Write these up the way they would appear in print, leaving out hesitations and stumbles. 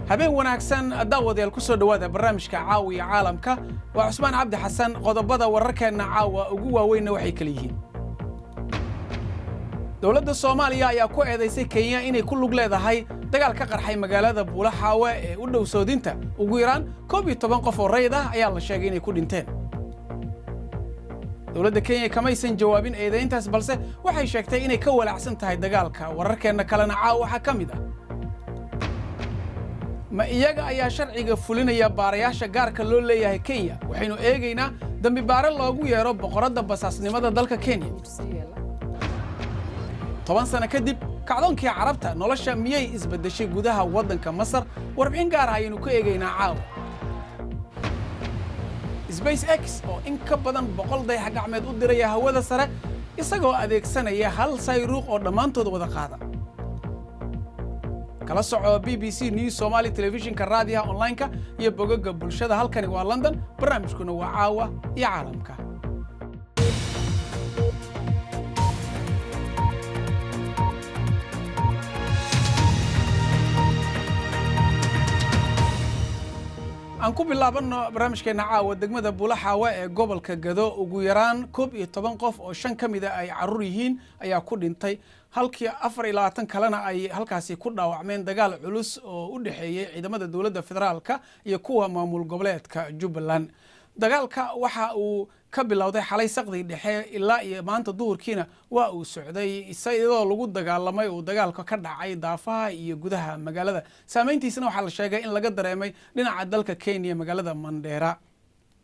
habeen wanaagsan daawadayaal ku soo dhawaada barnaamijka caawiya caalamka waa Cusmaan Cabdi Xasan qodobada wararkeena caawa ugu waaweyn waxay kala yihiin dawladda Soomaaliya ayaa ku eedeysay Kenya inay ku lug leedahay dagaal ka qarxay magaalada Buulaxaawe ee u dhow Soodinta ugu yaraan 11 qof oo rayid ah ayaa la sheegay inay ku dhinteen dawladda Kenya kama aysan jawaabin eedeyntaas balse waxay sheegtay inay ka walacsan tahay dagaalka wararkeena kalena caawa waxa kamid ah ma iyaga ayaa sharciga fulinaya baarayaasha gaarka loo leeyahay Kenya waxaynu eegaynaa dambi baare loogu yeero boqorada basaasnimada dalka Kenya 10 sano kadib kacdoonkii carabta nolosha miyay isbedeshay gudaha wadanka Masar warbixin gaar ah aynu ku eegaynaa caawa SpaceX oo in ka badan 100 dayax gacmeed u diraya hawada sare isagoo adeegsanaya hal sayruuq oo dhamaantood wada qaada kala soco BBC News Somali Television-ka raadiyaha online-ka iyo bogagga bulshada halkani waa London barnaamijkuna waa caawa iyo caalamka aan ku bilaabano barnaamijkeena caawa degmada Buulaxaawe ee gobolka Gado ugu yaraan 11 qof oo 5 kamid ah ay carruur yihiin ayaa ku dhintay halkii 24 kalena ay halkaasi ku dhaawacmeen dagaal culus oo u dhaxeeyay ciidamada dawladda federaalka iyo kuwa maamul goboleedka Jubbaland dagaalka waxa uu ka bilowday xalay saqdi dhexe ilaa iyo maanta duhurkiina waa uu socday isagoo lagu dagaalamay oo dagaalka ka dhacay daafaha iyo gudaha magaalada saameyntiisana waxa la sheegay in laga dareemay dhinaca dalka Kenya magaalada Mandera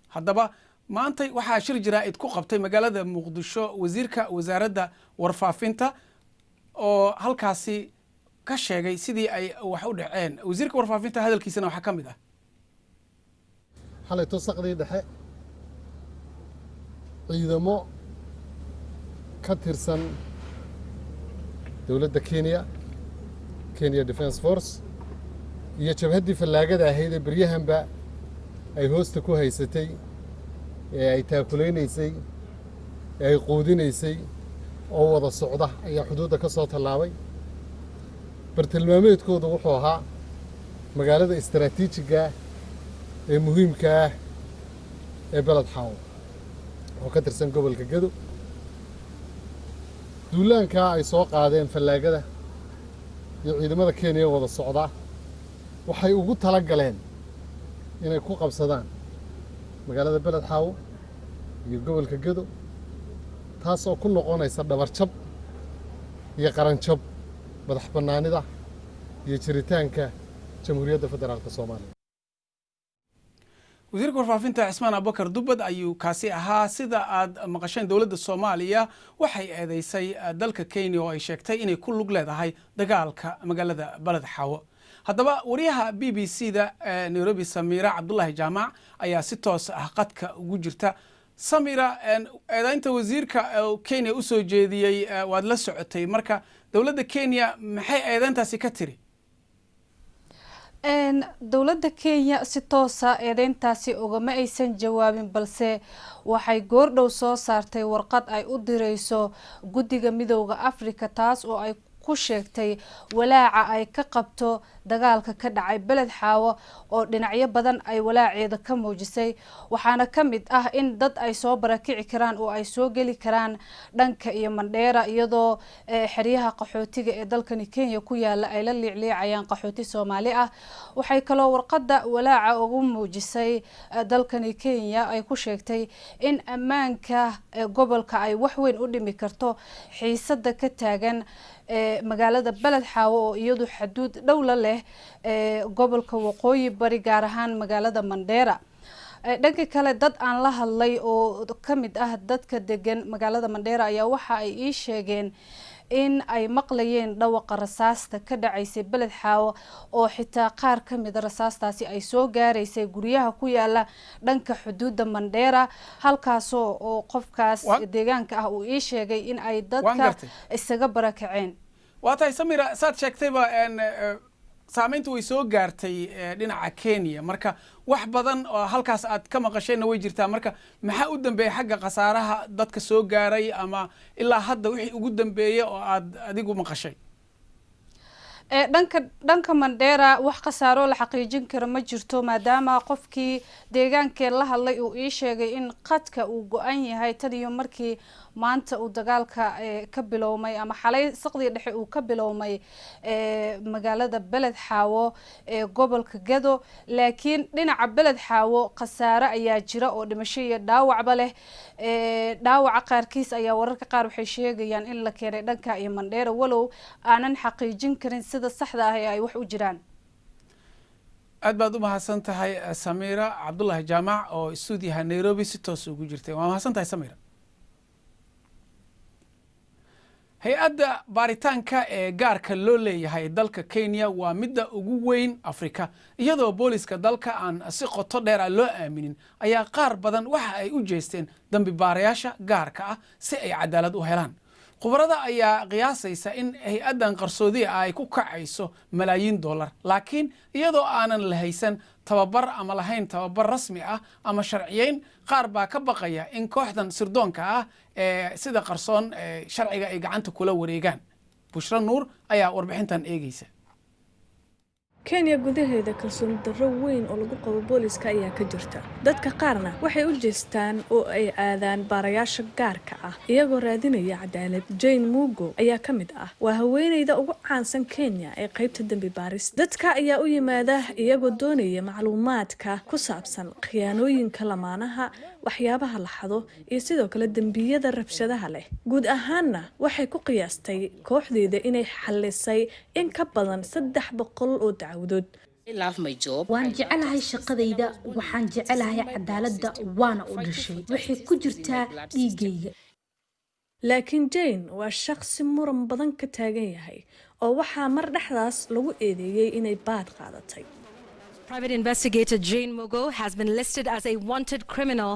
haddaba maanta waxa shir jiraa'id ku qabtay magaalada Muqdisho wasiirka wasaaradda warfaafinta oo halkaasi ka sheegay sidii ay wax u dhaceen wasiirka warfaafinta hadalkiisana waxa kamid ah xalay saqdi dhexe ciidamo ka tirsan dawladda Kenya Defense Force iyo jabhadii fallaagada ahayd ee baryahanba ay hoosta ku haysatay ee ay taakuleysay ee ay quudinaysay oo wada socda ayaa xuduudda ka soo tallaabay bartilmaameedkoodu wuxuu ahaa magaalada istaraatiijiga ee muhiimka ah ee Buulaxaawe oo ka tirsan gobolka Gado duulaanka ay soo qaadeen fallaagada iyo ciidamada Kenya wada socda waxay ugu tala galeen inay ku qabsadaan magaalada Buulaxaawe iyo gobolka Gado taas oo ku noqonaysa dhabarjab iyo qaranjab madax bannaanida iyo jiritaanka Jamhuuriyadda Federaalka Soomaaliya wasiirka warfaafinta Cismaan Abubakar Dubbad ayuu kaasi ahaa sida aad maqasheen dawladda Soomaaliya waxay eedeysay dalka Kenya oo ay sheegtay inay ku lug leedahay dagaalka magaalada Buulaxaawe haddaba wariyaha BBC-da Nairobi Samira Cabdullaahi Jaamac ayaa si toos ah qadka ugu jirta Samira eedaynta wasiirka Kenya u soo jeediyay waad la socotay marka dawladda Kenya maxay eedayntaasi ka tiri dawladda Kenya si toos ah eedeyntaasi ugama aysan jawaabin balse waxay goordhow soo saartay warqad ay u direyso guddiga midowga Afrika taas oo ay ku sheegtay walaaca ay ka qabto dagaalka ka dhacay Buulaxaawe oo dhinacyo badan ay walaaceeda ka muujisay waxaana kamid ah in dad ay soo barakici karaan oo ay soo gali karaan dhanka iyo Mandera iyadoo xiriyaha qaxootiga ee dalkani Kenya ku yaala ay la liicliicayaan qaxooti Soomaali ah waxay kaloo warqada walaaca ugu muujisay dalkani Kenya ay ku sheegtay in ammaanka gobolka ay wax weyn u dhimi karto xiisada ka taagan magaalada Buulaxaawe oo iyadu xuduud dhow la leh gobolka waqooyi bari gaar ahaan magaalada Mandera dhanka kale dad aan la hadlay oo kamid ah dadka degan magaalada Mandera ayaa waxa ay ii sheegeen in ay maqlayeen dhawaqa rasaasta ka dhacaysay Buulaxaawe oo xitaa qaar kamid rasaastaasi ay soo gaareysay guryaha ku yaala dhanka xuduudda Mandera halkaas oo qofkaas deegaanka ah uu ii sheegay in ay dadka isaga barakaceen waatay Samira saad sheegtayba saamaynta way soo gaartay dhinaca Kenya marka wax badan oo halkaas aad ka maqashayna way jirtaa marka maxaa u dambeeyay xagga khasaaraha dadka soo gaaray ama ilaa hadda wixii ugu dambeeyay oo aad adigu maqashay dhanka Mandera wax khasaaro la xaqiijin karo ma jirto maadaama qofkii deegaanka la hadlay uu ii sheegay in qadka uu go'an yahay tan iyo markii maanta uu dagaalka ka bilowmay ama xalay saqdi dhexe uu ka bilowmay magaalada Beled Xaawo ee gobolka Gado laakiin dhinaca Beled Xaawo khasaare ayaa jira oo dhimasho iyo dhaawacba leh dhaawaca qaarkiis ayaa wararka qaar waxay sheegayaan in la keenay dhanka iyo Mandera walow aanan xaqiijin karin sida saxda ah ay wax u jiraan aad baad u mahadsan tahay Samira Cabdullaahi Jaamac oo stuudiyaha Nairobi si toos ugu jirtay waa mahadsan tahay Samira hay-adda baaritaanka ee gaarka loo leeyahay dalka Kenya waa midda ugu weyn Afrika iyadoo booliska dalka aan si qoto dheer loo aaminin ayaa qaar badan waxa ay u jeesteen dambi baarayaasha gaarka ah si ay cadaalad u helaan khubarada ayaa qiyaasaysa in hay-addan qarsoodi ay ku kacayso malaayiin dollar laakiin iyadoo aanan la haysan tababar ama lahayn tababar rasmi ah ama sharciyeyn qaar baa ka baqaya in kooxdan sirdoonka ah ee sida qarsoon sharciga ay gacanta kula wareegaan Bushra Nuur ayaa warbixintan eegaysa Kenya gudaheeda kalsooni darro weyn oo lagu qabo booliska ayaa ka jirta dadka qaarna waxay u jeestaan oo ay aadaan baarayaasha gaarka ah iyagoo raadinaya cadaalad Jane Mugo ayaa ka mid ah waa haweeneyda ugu caansan Kenya ee qaybta dambi baaris dadka ayaa u yimaada iyagoo doonaya macluumaadka ku saabsan khiyaanooyinka lamaanaha waxyaabaha la xado iyo sidoo kale dambiyada rabshadaha leh guud ahaanna waxay ku qiyaastay kooxdeeda inay xallisay in ka badan 300 oo dacwadood waan jecelahay shaqadayda waxaan jecelahay cadaaladda waana u dhashay waxay ku jirtaa dhiigayga laakiin Jane waa shakhsi muran badan ka taagan yahay oo waxaa mar dhexdaas lagu eedeeyay inay baad qaadatay Private investigator Jane Mugo has been listed as a wanted criminal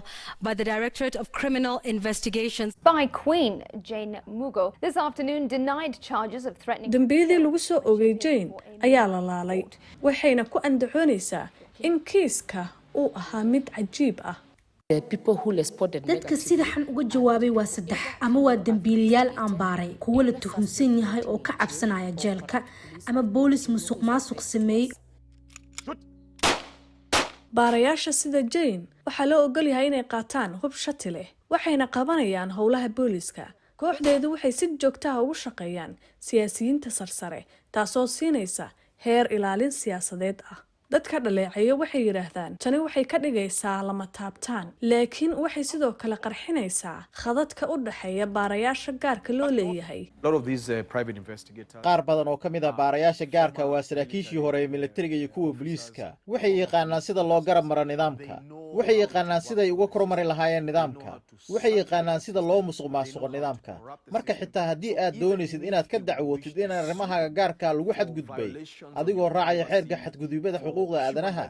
by the Directorate of Criminal Investigations. By Queen Jane Mugo this afternoon denied charges of threatening. Dambiyadii lagu soo oogay Jane ayaa la laalay waxayna ku andacoonaysaa in kiiska uu ahaa mid cajiib ah. dadka sida xan uga jawaabay waa 3 ama waa dambiilayaal aan baaray kuwa la tuhunsan yahay oo ka cabsanaya jeelka ama boolis musuqmaasuq sameeyay baarayaasha sida Jane waxaa loo ogol yahay inay qaataan hub shati leh waxayna qabanayaan howlaha booliska kooxdeedu waxay si joogto ah ugu shaqeeyaan siyaasiyiinta sarsare taasoo siinaysa heer ilaalin siyaasadeed ah dadka dhaleeceeyo waxay yiraahdaan tani waxay ka dhigaysaa lama taabtaan laakiin waxay sidoo kale qarxinaysaa khadadka u dhaxeeya baarayaasha gaarka loo leeyahay qaar badan oo ka mid ah baarayaasha gaarka waa saraakiishii hore ee militariga iyo kuwa booliiska waxay yaqaanaan sida loo garab maro nidaamka waxay yaqaanaan sida ay uga kormari lahaayeen nidaamka waxay yaqaanaan sida loo musuqmaasuqo nidaamka marka xitaa haddii aad doonaysid inaad ka dacwootid in arrimaha gaarka lagu xadgudbay adigoo raacaya xeerka xadgudubada xuquuqda aadanaha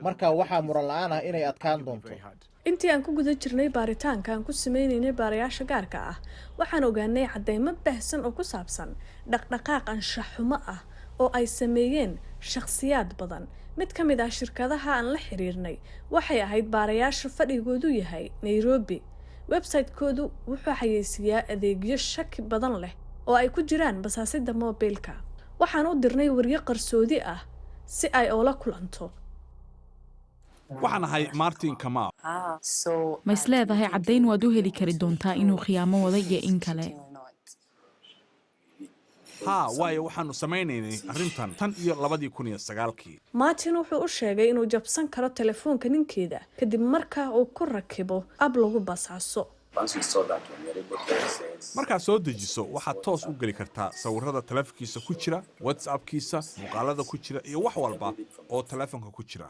marka waxaa muran la'aan ah inay adkaan doonto intii aan ku guda jirnay baaritaanka aan ku sameeynay baarayaasha gaarka ah waxaan ogaanay cadeymo baahsan oo ku saabsan dhaqdhaqaaq anshax xumo ah oo ay sameeyeen shakhsiyaad badan mid ka mid ah shirkadaha aan la xiriirnay waxay ahayd baarayaasha fadhigoodu yahay Nairobi website-koodu wuxuu xayeysiyaa adeegyo shaki badan leh oo ay ku jiraan basaasida mobilka waxaan u dirnay wariye qarsoodi ah si ay oola kulanto waxaan ahay Martin Kamau ma isleedahay caddayn waad u heli kari doontaa inuu khiyaamo wada iyo in kale waayo waxaanu samaynaynay arrintan tan iyo 2009kii Martin wuxuu u sheegay inuu jabsan karo telefoonka ninkeeda kadib marka uu ku rakibo ab lagu basaaso markaad soo dejiso waxaad toos u geli kartaa sawirrada taleefankiisa ku jira WhatsApp-kiisa muuqaalada ku jira iyo wax walba oo taleefanka ku jira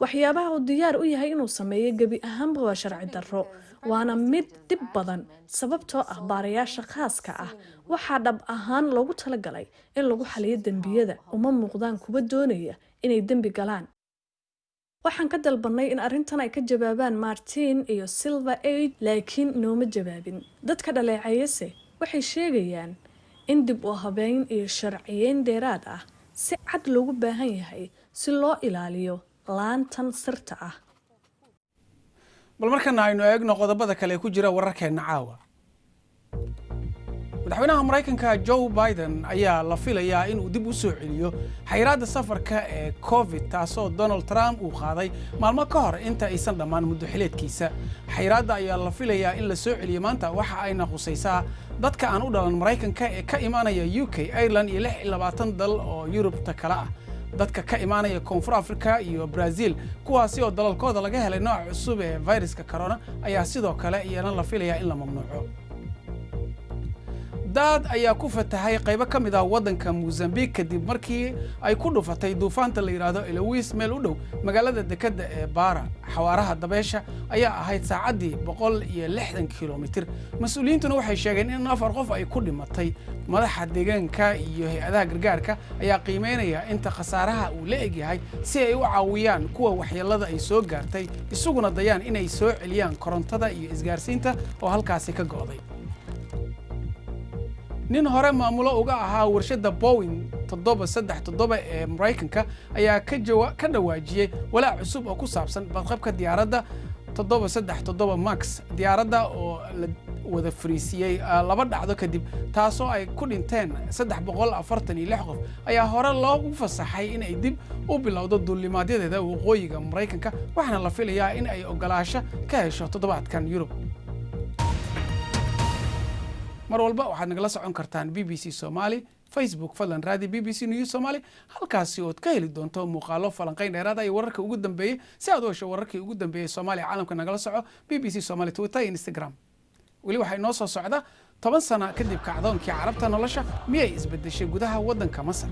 waxyaabaha uu diyaar u yahay inuu sameeyo gebi ahaanba waa sharci darro waana mid dib badan sababtoo ah baarayaasha khaaska ah waxaa dhab ahaan loogu talagalay in lagu xaliyo dambiyada uma muuqdaan kuwa doonaya inay dambi galaan waxaan ka dalbanay in arrintan ay ka jawaabaan Martin iyo Silver Aid laakiin nooma jawaabin dadka dhaleeceeyase waxay sheegayaan in dib u habeyn iyo sharciyeyn dheeraad ah si cad loogu baahan yahay si loo ilaaliyo laantan sirta ah. bal markana aynu eegno qodobada kale ku jira wararkeena caawa. madaxweynaha Mareykanka Joe Biden ayaa la filayaa in uu dib u soo celiyo xayiraadda safarka ee COVID taasoo Donald Trump uu qaaday maalmo ka hor inta aysan dhammaan muddo xileedkiisa. xayiraadda ayaa la filayaa in la soo celiyo maanta waxa ayna khusaysaa dadka aan u dhalan Mareykanka ee ka imaanaya UK, Ireland iyo 26 dal oo Yurubta kala ah. dadka ka imaanaya Koonfur Afrika iyo Brazil kuwaasi oo dalalkooda laga helay nooc cusub ee viruska corona ayaa sidoo kale iyana la filayaa in la mamnuuco. dad ayaa ku fatahay qaybo ka mid ah waddanka Mozambique kadib markii ay ku dhufatay duufaanta la yiraahdo Eloise meel u dhow magaalada dekedda ee Bara. xawaaraha dabeesha ayaa ahayd saacadii 160 kilomitir. mas'uuliyiintuna waxay sheegeen in 4 qof ay ku dhimatay. madaxa deegaanka iyo hay'adaha gargaarka ayaa qiimeynaya inta khasaaraha uu la eg yahay si ay u caawiyaan kuwa waxyeelada ay soo gaartay isuguna dayaan inay soo celiyaan korontada iyo isgaarsiinta oo halkaasi ka go'day. nin hore maamulo uga ahaa warshada Boeing 737 ee Mareykanka ayaa ka dhawaajiyay walaac cusub oo ku saabsan badqabka diyaaradda 737 Max. diyaaradda oo la wada fariisiyay laba dhacdo kadib taasoo ay ku dhinteen 346 qof ayaa hore loogu fasaxay in ay dib u bilowdo duulimaadyada waqooyiga Mareykanka waxaana la filayaa in ay ogolaansho ka hesho toddobaadkan Yurub. mar walba waxaad nagala socon kartaan BBC Somali Facebook fadlan raadi BBC News Somali halkaasi oo ka heli doonto muuqaalo falanqayn dheeraad ah wararka ugu dambeeyay si aad u hesho wararkii ugu dambeeyay Soomaaliya caalamka nagala soco BBC Somali Twitter iyo Instagram. weli waxay noo soo socda 10 sano kadib kacdoonkii carabta nolosha miyay isbedeshay gudaha waddanka Masar.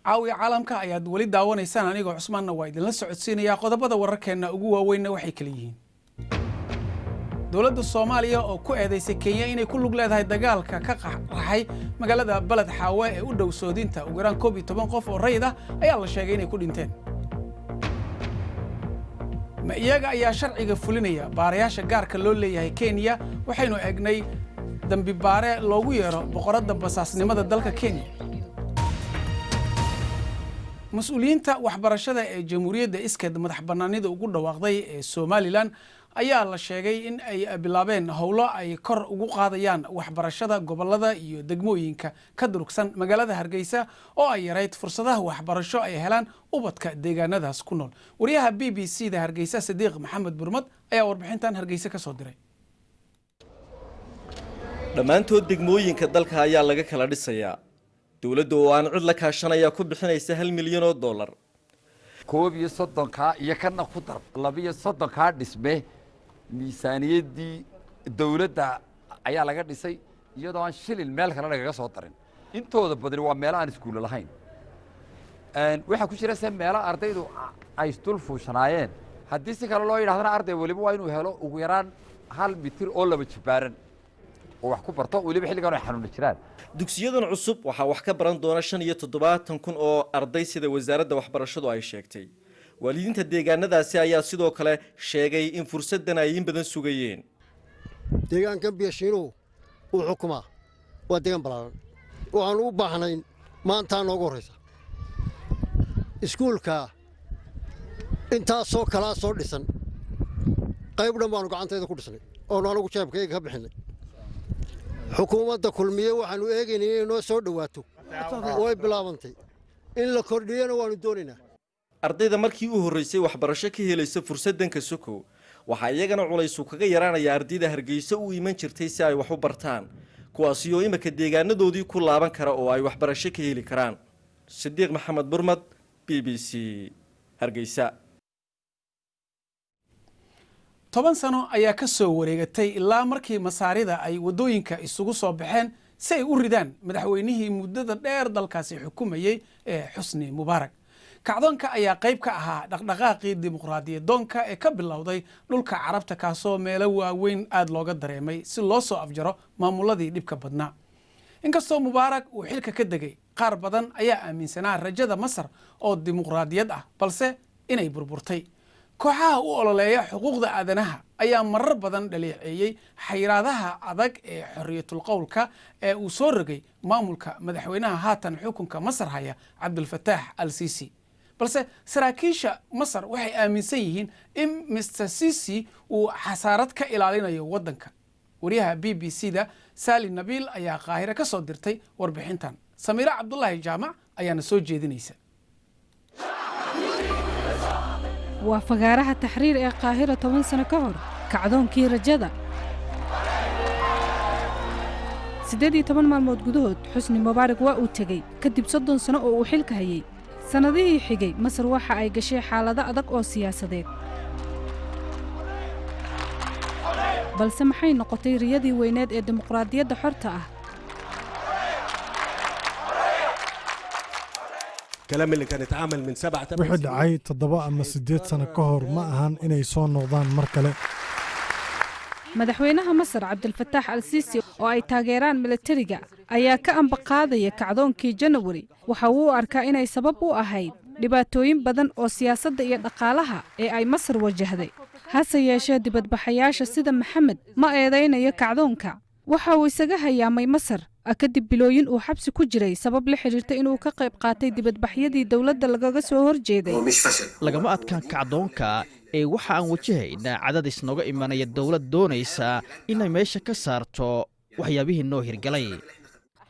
caawiya caalamka ayaad wali daawanaysaan anigoo Cusmaanna waa idinla socodsiinaya qodobada wararkeena ugu waaweyn waxay kala yihiin dowladda Soomaaliya oo ku eedeysay Kenya inay ku lug leedahay dagaalka ka qaxay magaalada Balad Xaawe ee u dhow Soodinta ugu yaraan 11 qof oo rayid ah ayaa la sheegay inay ku dhinteen. ma iyaga ayaa sharciga fulinaya baarayaasha gaarka loo leeyahay Kenya waxaynu eegnay dambi baare loogu yeero boqoradda basaasnimada dalka Kenya. mas'uuliyiinta waxbarashada ee Jamhuuriyadda Iskeed madax bannaanida ugu dhawaaqday ee Somaliland ayaa la sheegay in ay bilaabeen howlo ay kor ugu qaadayaan waxbarashada gobolada iyo degmooyinka ka durugsan magaalada Hargeysa oo ay yareyd fursadaha waxbarasho ay helaan ubadka deegaanadaas ku nool. wariyaha BBC-da Hargeysa Sadiiq Maxamed Burmad ayaa warbixintan Hargeysa ka soo diray. dhammaantood degmooyinka dalka ayaa laga kala dhisayaa. dawladdu oo aan cid la kaashanaya ku bixinaysa $1 milyan oo dollar. 31 iyo kana ku dar 32 dhisme miisaaniyadii dawladda ayaa laga dhisay iyadoo aan shilin meel kale laga soo darin. intooda badan waa meel aan iskuul lahayn. waxa ku jira meelo ardaydu ay istul fuushanaayeen. haddii si kale loo yiraahdo arday waliba waa inuu helo ugu yaraan 1 mitir oo laba jibaaran oo wax ku barto waliba xilligan ay xanuun jiraan. dugsiyadan cusub waxa wax ka baran doona 75,000 oo arday sida wasaaradda waxbarashadu ay sheegtay. waalidiinta deegaanadaasi ayaa sidoo kale sheegay in fursadan ay in badan sugayeen. deegaanka Biyaashiino uu xukuma waa deegaan balaaran waxaan u baahnayn maanta noogu horeysa iskuulka inta soo kala soo dhisan qayb dhan baan gacanteeda ku dhisnay oo anagu jeebkayga ka bixinay. xukuumadda kulmiye waxaanu eegaynay inay noo soo dhawaato way bilaabantay in la kordhiyana waanu doonaynaa. ardayda markii u horeysay waxbarasho ka helaysa fursadan ka soko waxa iyagana culays kaga yaraanaya ardayda Hargeysa u iman jirtay si ay wax u bartaan kuwaas oo imika deegaanadoodii ku laaban kara oo ay waxbarasho ka heli karaan. Sadiiq Maxamed Burmad, BBC, Hargeysa. 10 sano ayaa ka soo wareegatay ilaa markii masaarida ay wadooyinka isugu soo baxeen si ay u ridaan madaxweynihii muddada dheer dalkaasi xukumayay ee Xusni Mubaarak. kacdoonka ayaa qayb ka ahaa dhaqdhaqaaqii dimuqraadiyadoonka ee ka bilowday dhulka Carabta kaasoo meelo waaweyn aad looga dareemay si loo soo afjaro maamuladii dhibka badnaa. inkastoo Mubaarak uu xilka ka degay qaar badan ayaa aaminsanaa rajada Masar oo dimuqraadiyad ah balse inay burburtay. kooxaha u ololeeya xuquuqda aadanaha ayaa marar badan dhaleeceeyay xayiraadaha adag ee xorriyatul qowlka ee uu soo rogay maamulka madaxweynaha haatan xukunka Masar haya Cabdulfataax al-Sisi. balse saraakiisha Masar waxay aaminsan yihiin in Mr. Sisi uu xasaarad ka ilaalinayo wadanka. wariyaha BBC-da Sali Nabil ayaa Qaahire ka soo dirtay warbixintan. Samiira Cabdullaahi Jaamac ayaana soo jeedinaysa. waa fagaaraha taxriir ee Qaahira 10 sano ka hor kacdoonkii rajada 18 maalmood gudahood Xusni Mubaarak waa uu tegay kadib 30 sano oo uu xilka hayay. sanadihii xigay Masar waxa ay gashay xaalado adag oo siyaasadeed balse maxay noqotay riyadii weyneed ee dimuqraadiyadda xorta ah. wixii dhacay 7 ama 8 sano ka hor ma ahan inay soo noqdaan mar kale. madaxweynaha Masar Cabdulfataax al-Sisi oo ay taageeraan militariga ayaa ka ambaqaadaya kacdoonkii January waxa uu arkaa inay sabab u ahayd dhibaatooyin badan oo siyaasadda iyo dhaqaalaha ee ay Masar wajahday. hase yeeshee dibadbaxayaasha sida Maxamed ma eedeynayo kacdoonka waxa uu isaga hayaamay Masar kadib bilooyin uu xabsi ku jiray sabab la xiriirta inuu ka qayb qaatay dibadbaxyadii dawladda lagaga soo horjeeday. lagama adkaan kacdoonka ee waxa aan wajahaynaa cadadis nooga imanaya dawlad doonaysa inay meesha ka saarto waxyaabihii noo hirgalay.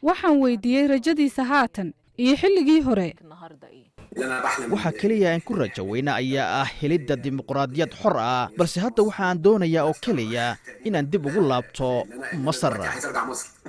waxaan weydiiyey rajadiisa haatan iyo xilligii hore. waxa kaliya aan ku rajo weyna ayaa ah helidda dimuqraadiyad xor ah balse hadda waxaan doonayaa oo kaliya inaan dib ugu laabto Masar.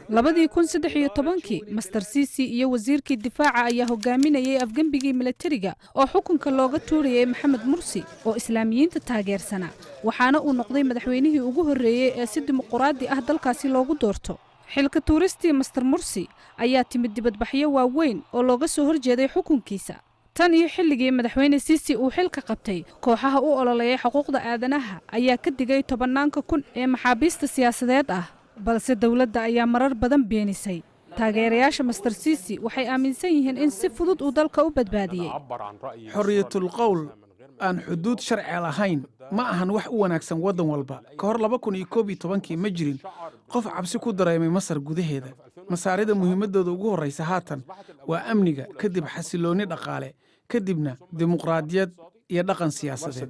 2013 Mr. Sisi iyo wasiirkii difaaca ayaa hogaaminayay afgambigii militariga oo xukunka looga tuurayay Maxamed Mursi oo islaamiyiinta taageersana waxaana uu noqday madaxweynihii ugu horeeyay ee si dimuqraadi ah dalkaasi loogu doorto. xilka tuuristii Mr. Mursi ayaa timid dibadbaxyo waaweyn oo looga soo horjeeday xukunkiisa tan iyo xilligii madaxweyne Sisi uu xilka qabtay kooxaha u ololeeyay xuquuqda aadanaha ayaa ka digay 10,000 kun ee maxaabiista siyaasadeed ah balse dawladda ayaa marar badan beenisay taageerayaasha Mr Sisi waxay aaminsan yihiin in si fudud uu dalka u badbaadiyay xorriyatul qowl aan xuduud sharci lahayn ma ahan wax u wanaagsan waddan walba ka hor 2011 ma jirin qof cabsi ku dareemay Masar gudaheeda masaarida muhiimadooda ugu horeysa haatan waa amniga kadib xasilooni dhaqaale kadibna dimuqraadiyad iyo dhaqan siyaasadeed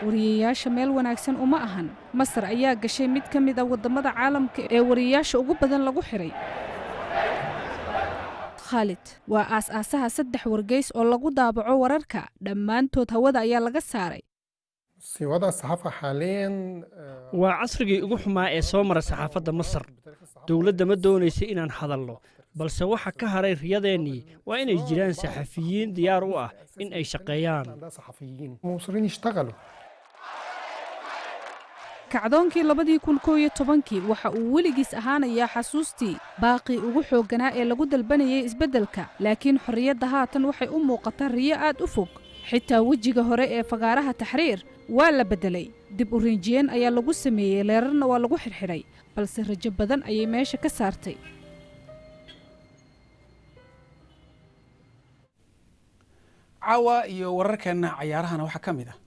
wariyayaasha meel wanaagsan uma ahan Masar ayaa gashay mid ka mid ah wadamada caalamka ee wariyayaasha ugu badan lagu xiray Khalid waa aasaasaha 3 wargeys oo lagu daabaco wararka dhammaantood hawada ayaa laga saaray waa casrigii ugu xumaa ee soo mara saxaafadda Masar dawladda ma doonaysa inaan hadalno balse waxa ka haray riyadeennii waa inay jiraan saxafiyiin diyaar u ah in ay shaqeeyaan kacdoonkii 2011 waxa uu weligiis ahaanayaa xasuustii baaqi ugu xoogganaa ee lagu dalbanayay isbeddelka laakiin xorriyadda haatan waxay u muuqataa riyo aad u fog xitaa wejiga hore ee fagaaraha taxriir waa la beddelay dib u rinjiyeen ayaa lagu sameeyey leerarna waa lagu xirxiray balse rajo badan ayay meesha ka saartay caawa iyo wararkeena cayaarahana waxaa ka mid ah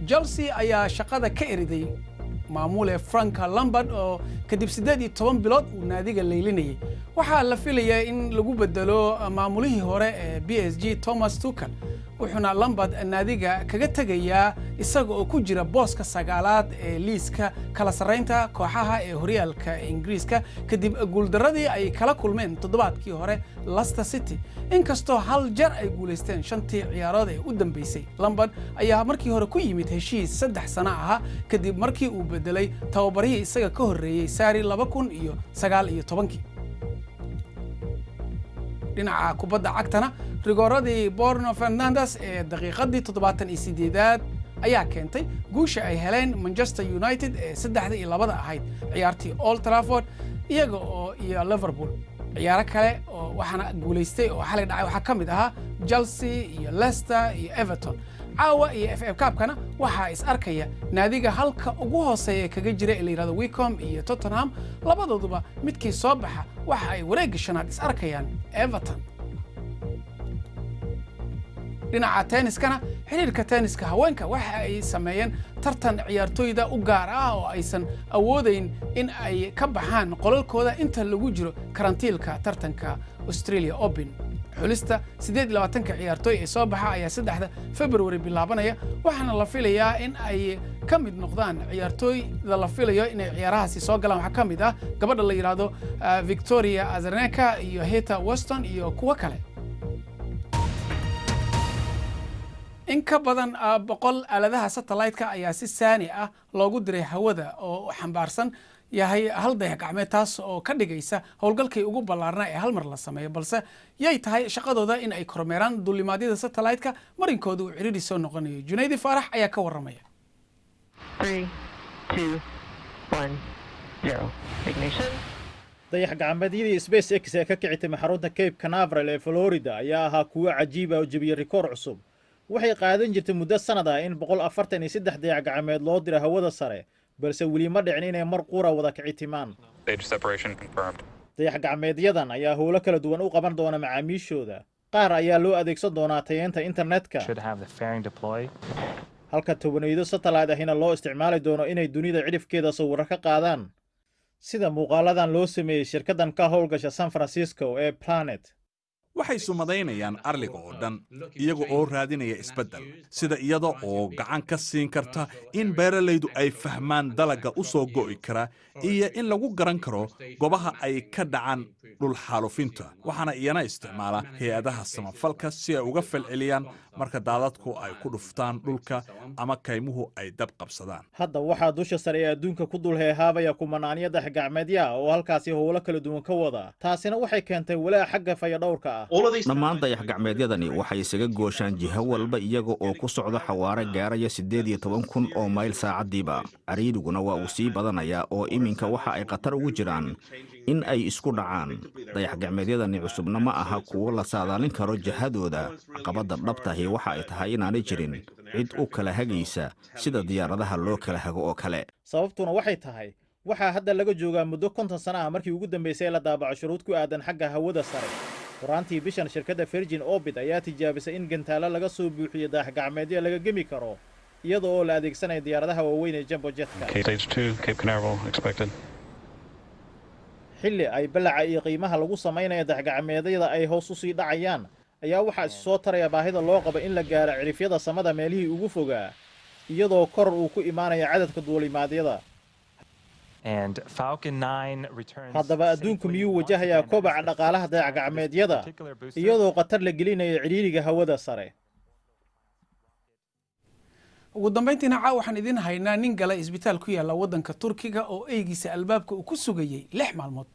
Chelsea ayaa shaqada ka eriday maamule Frank Lampard oo kadib 18 bilood uu naadiga leylinayay waxaa la filayaa in lagu bedelo maamulihii hore ee PSG Thomas Tuchel wuxuuna Lampard naadiga kaga tagayaa isaga oo ku jira booska sagaalaad ee liiska kala sareynta kooxaha ee horyaalka Ingiriiska kadib guuldaradii ay kala kulmeen toddobaadkii hore Leicester City inkastoo hal jeer ay guuleysteen 5 ciyaarood ee u dambeysay Lampard ayaa markii hore ku yimid heshiis 3 sano ah kadib markii uu bedelay tababarihii isaga ka horreeyay Sarri 2019 dhinaca kubadda cagtana rigooradii Bruno Fernandes ee daqiiqadii 78aad ayaa keentay guusha ay heleen Manchester United ee 3-2 ahayd ciyaartii Old Trafford iyaga oo iyo Liverpool ciyaaro kale oo waxaana guuleystay oo xalay dhacay waxa kamid ahaa Chelsea iyo Leicester iyo Everton caawa iyo FA Cup-kana waxa is arkaya naadiga halka ugu hooseeya kaga jira ee la yiraahdo Wycombe iyo Tottenham labadooduba midkii soo baxa waxa ay wareegga shanaad is arkayaan Everton dhinaca tenniskana xiriirka tenniska haweenka waxa ay sameeyeen tartan ciyaartooyda u gaar ah oo aysan awoodeyn in ay ka baxaan qolalkooda inta lagu jiro karantiilka tartanka Australia Open xulista 28 ciyaartooy ee soo baxa ayaa 3 February bilaabanaya waxaana la filayaa in ay ka mid noqdaan ciyaartooyda la filayo inay ciyaarahaasi soo galaan waxa kamid ah gabadha la yiraahdo Victoria Azarenka iyo Heather Weston iyo kuwa kale in ka badan 100 aaladaha satellite-ka ayaa si saani ah loogu diray hawada oo xambaarsan yahay hal dayax gacmeed taas oo ka dhigaysa howlgalkii ugu ballaarnaa ee hal mar la sameeyo balse yay tahay shaqadooda in ay kormeeraan duulimaadyada satellite-ka marinkooda uu ciriiri soo noqonayo Junaydi Faarax ayaa ka waramaya 3 2 1 0 ignition dayax gacmeedyadii SpaceX ee ka kicitay xarunta Cape Canaveral ee Florida ayaa ahaa kuwo cajiib ah oo jabiyay rikoor cusub waxay qaadan jirtay muddo sanad ah in 143 dayax gacmeed loo diro hawada sare balse weli ma dhicin inay mar qura wada kicitimaan dayax gacmeedyadan ayaa howlo kala duwan u qaban doona macaamiishooda qaar ayaa loo adeegsan doonaa tayeenta internetka halka tobanaydo satellite ahina loo isticmaali doono inay dunida cidhifkeeda sawirro ka qaadaan sida muuqaaladan loo sameeyey shirkaddan ka howlgasha San Francisco ee Planet waxay sumadaynayaan arliga oo dhan iyaga oo raadinaya isbeddel sida iyada oo gacan ka siin karta in beeralaydu ay fahmaan dalagga u soo go'i kara iyo in lagu garan karo goobaha ay ka dhacaan dhul xaalufinta waxaana iyana isticmaala hay-adaha samafalka si ay uga falceliyaan marka daadadku ay ku dhuftaan dhulka ama kaymuhu ay dab qabsadaan hadda waxaa dusha sare ee adduunka ku dul heehaabaya kumanaaniya dayax gacmeedya oo halkaasi howlo kala duwan ka wada taasina waxay keentay walaac xagga fayadhowrka ah dhammaan dayax gacmeedyadani waxay isaga gooshaan jiho walba iyaga oo ku socda xawaare gaaraya 18,000 oo mayl saacadiiba cariiriguna waa uu sii badanayaa oo iminka waxa ay khatar ugu jiraan in ay isku dhacaan. Dayax-gacmeedyadani cusubna ma aha kuwo la saadaalin karo jihadooda. Caqabadda dhabtahi waxa ay tahay inaanay jirin cid u kala hagaysa sida diyaaradaha loo kala hago oo kale. sababtuna waxay tahay waxaa hadda laga joogaa muddo 50 sano ah markii ugu dambeysay la daabaco shuruud ku aadan xagga hawada sare. Horaantii bishan shirkadda Virgin Orbit ayaa tijaabisay in gantaalo laga soo buuxiyo dayax-gacmeedyo laga gemi karo iyada oo la adeegsanayo diyaaradaha waaweyn ee jumbo jetka. Stage 2, Cape Canaveral expected. xilli ay balaca iyo qiimaha lagu samaynayo dayax-gacmeedyada ay hoos u sii dhacayaan ayaa waxaa soo taraya baahida loo qabo in la gaaro cirifyada samada meelihii ugu fogaa iyadoo kor uu ku imaanayo cadadka duulimaadyada. haddaba adduunku miyuu wajahayaa kobaca dhaqaalaha dayax-gacmeedyada iyadoo khatar la gelinayo ciriiriga hawada sare? ugu dambayntiina caawa waxaan idin haynaa nin galay isbitaal ku yaala waddanka Turkiga oo eygiisa albaabka uu ku sugayay 6 maalmood.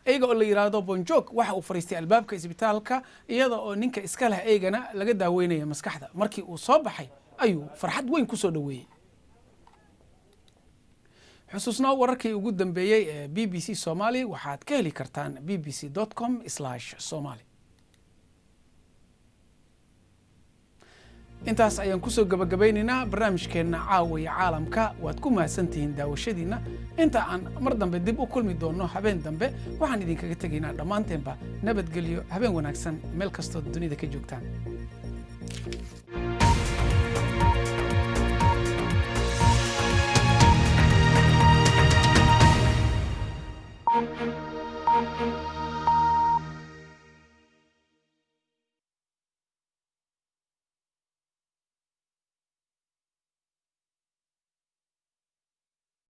eyga oo la yiraahdo Bonjok waxa uu fariistay albaabka isbitaalka iyada oo ninka iska leh eygana laga daaweynaya maskaxda. Markii uu soo baxay ayuu farxad weyn ku soo dhaweeyay. xusuusnaa wararkii ugu dambeeyay ee BBC Somali waxaad ka heli kartaan bbc.com/somali. intaas ayaan ku soo gabagabaynaynaa barnaamijkeena caawiya caalamka. waad ku mahadsantihiin daawashadiina. inta aan mar dambe dib u kulmi doono habeen dambe waxaan idinkaga tegaynaa dhammaanteenba nabadgelyo, habeen wanaagsan meel kastoo dunida ka joogtaan.